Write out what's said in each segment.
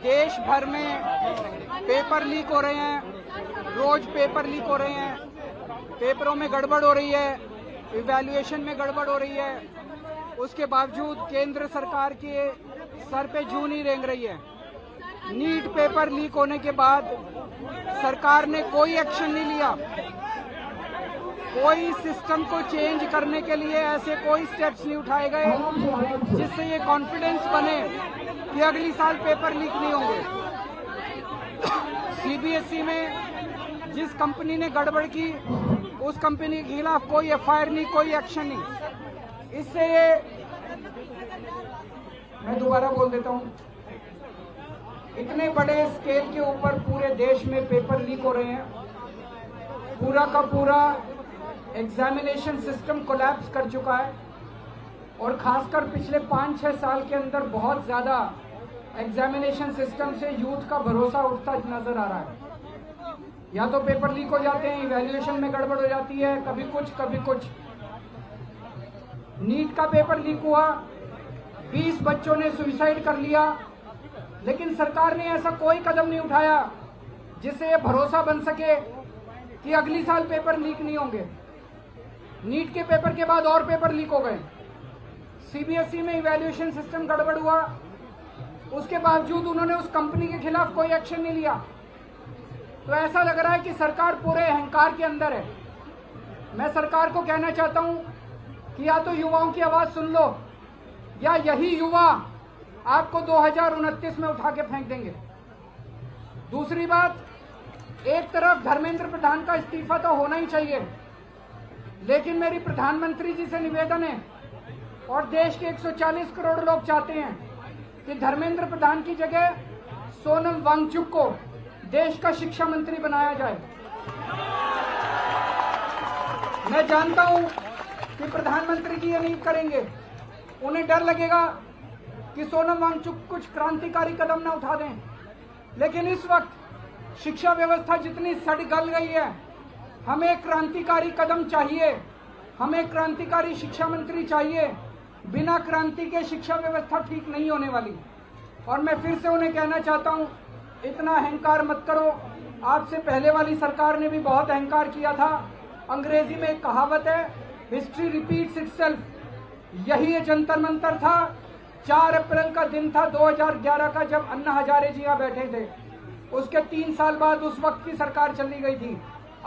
देश भर में पेपर लीक हो रहे हैं, रोज पेपर लीक हो रहे हैं, पेपरों में गड़बड़ हो रही है, इवैल्यूएशन में गड़बड़ हो रही है। उसके बावजूद केंद्र सरकार के सर पे जूं नहीं रेंग रही है। नीट पेपर लीक होने के बाद सरकार ने कोई एक्शन नहीं लिया, कोई सिस्टम को चेंज करने के लिए ऐसे कोई स्टेप्स नहीं उठाए गए जिससे ये कॉन्फिडेंस बने कि अगली साल पेपर लीक नहीं होंगे। सीबीएसई में जिस कंपनी ने गड़बड़ की उस कंपनी के खिलाफ कोई एफआईआर नहीं, कोई एक्शन नहीं। इससे ये मैं दोबारा बोल देता हूं, इतने बड़े स्केल के ऊपर पूरे देश में पेपर लीक हो रहे हैं, पूरा का पूरा एग्जामिनेशन सिस्टम कोलैप्स कर चुका है और खासकर पिछले 5-6 साल के अंदर बहुत ज्यादा एग्जामिनेशन सिस्टम से यूथ का भरोसा उठता नजर आ रहा है। या तो पेपर लीक हो जाते हैं, इवैल्यूएशन में गड़बड़ हो जाती है, कभी कुछ कभी कुछ। नीट का पेपर लीक हुआ, 20 बच्चों ने सुसाइड कर लिया, लेकिन सरकार ने ऐसा कोई कदम नहीं उठाया जिससे ये भरोसा बन सके कि अगली साल पेपर लीक नहीं होंगे। नीट के पेपर के बाद और पेपर लीक हो गए, सीबीएसई में इवैल्यूएशन सिस्टम गड़बड़ हुआ, उसके बावजूद उन्होंने उस कंपनी के खिलाफ कोई एक्शन नहीं लिया। तो ऐसा लग रहा है कि सरकार पूरे अहंकार के अंदर है। मैं सरकार को कहना चाहता हूं कि या तो युवाओं की आवाज सुन लो या यही युवा आपको 2029 में उठा के फेंक देंगे। दूसरी बात, एक तरफ धर्मेंद्र प्रधान का इस्तीफा तो होना ही चाहिए, लेकिन मेरी प्रधानमंत्री जी से निवेदन है और देश के 140 करोड़ लोग चाहते हैं कि धर्मेंद्र प्रधान की जगह सोनम वांगचुक को देश का शिक्षा मंत्री बनाया जाए। मैं जानता हूं कि प्रधानमंत्री जी ये नहीं करेंगे, उन्हें डर लगेगा कि सोनम वांगचुक कुछ क्रांतिकारी कदम न उठा दें, लेकिन इस वक्त शिक्षा व्यवस्था जितनी सड़ गल गई है, हमें क्रांतिकारी कदम चाहिए, हमें क्रांतिकारी शिक्षा मंत्री चाहिए। बिना क्रांति के शिक्षा व्यवस्था ठीक नहीं होने वाली। और मैं फिर से उन्हें कहना चाहता हूं, इतना अहंकार मत करो। आपसे पहले वाली सरकार ने भी बहुत अहंकार किया था। अंग्रेजी में एक कहावत है, हिस्ट्री रिपीट्स इटसेल्फ। यही ये जंतर मंतर था। 4 अप्रैल का दिन था 2011 का, जब अन्ना हजारे जी यहाँ बैठे थे। उसके 3 साल बाद उस वक्त की सरकार चली गई थी।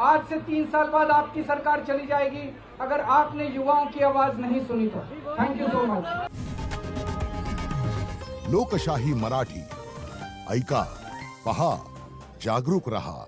आज से 3 साल बाद आपकी सरकार चली जाएगी अगर आपने युवाओं की आवाज नहीं सुनी तो। Thank you so much. लोकशाही मराठी ऐका, पहा, जागरूक रहा।